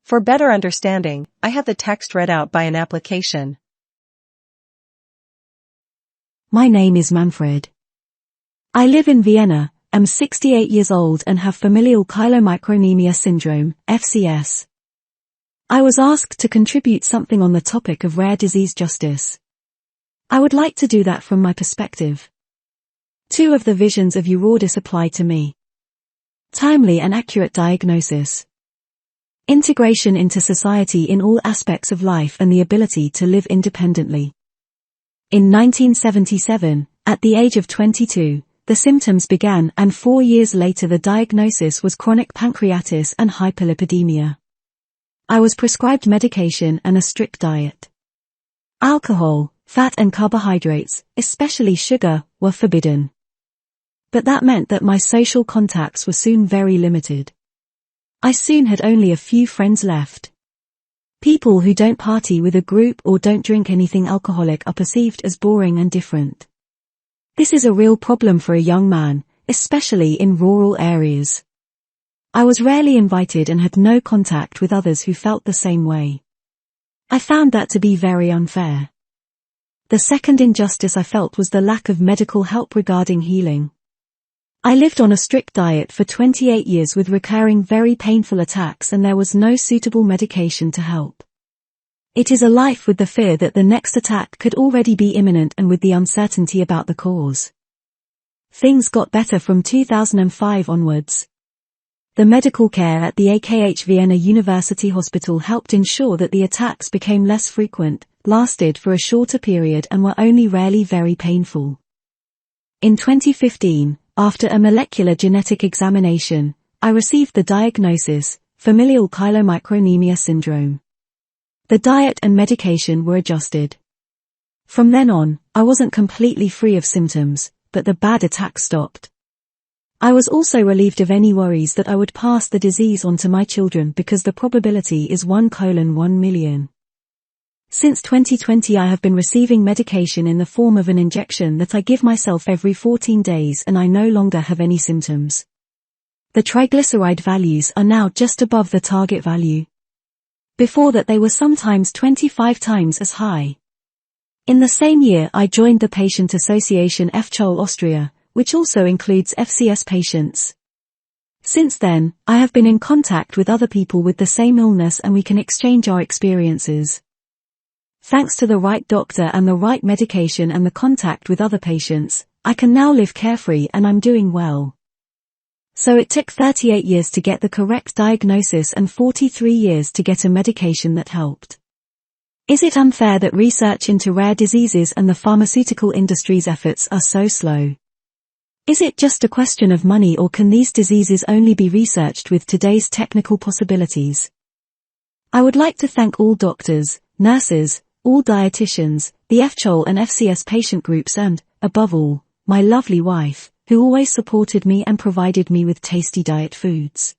For better understanding, I have the text read out by an application. My name is Manfred. I live in Vienna, am 68 years old and have familial chylomicronemia syndrome, FCS. I was asked to contribute something on the topic of rare disease justice. I would like to do that from my perspective. Two of the visions of Eurodis apply to me. Timely and accurate diagnosis. Integration into society in all aspects of life and the ability to live independently. In 1977, at the age of 22, the symptoms began and 4 years later the diagnosis was chronic pancreatitis and hyperlipidemia. I was prescribed medication and a strict diet. Alcohol, fat and carbohydrates, especially sugar, were forbidden. But that meant that my social contacts were soon very limited. I soon had only a few friends left. People who don't party with a group or don't drink anything alcoholic are perceived as boring and different. This is a real problem for a young man, especially in rural areas. I was rarely invited and had no contact with others who felt the same way. I found that to be very unfair. The second injustice I felt was the lack of medical help regarding healing. I lived on a strict diet for 28 years with recurring very painful attacks and there was no suitable medication to help. It is a life with the fear that the next attack could already be imminent and with the uncertainty about the cause. Things got better from 2005 onwards. The medical care at the AKH Vienna University Hospital helped ensure that the attacks became less frequent, lasted for a shorter period and were only rarely very painful. In 2015, after a molecular genetic examination, I received the diagnosis, familial chylomicronemia syndrome. The diet and medication were adjusted. From then on, I wasn't completely free of symptoms, but the bad attacks stopped. I was also relieved of any worries that I would pass the disease on to my children because the probability is 1:1 million. Since 2020 I have been receiving medication in the form of an injection that I give myself every 14 days and I no longer have any symptoms. The triglyceride values are now just above the target value. Before that they were sometimes 25 times as high. In the same year I joined the Patient Association FCHOL Austria, which also includes FCS patients. Since then, I have been in contact with other people with the same illness and we can exchange our experiences. Thanks to the right doctor and the right medication and the contact with other patients, I can now live carefree and I'm doing well. So it took 38 years to get the correct diagnosis and 43 years to get a medication that helped. Is it unfair that research into rare diseases and the pharmaceutical industry's efforts are so slow? Is it just a question of money or can these diseases only be researched with today's technical possibilities? I would like to thank all doctors, nurses, all dietitians, the FCHOL and FCS patient groups and, above all, my lovely wife, who always supported me and provided me with tasty diet foods.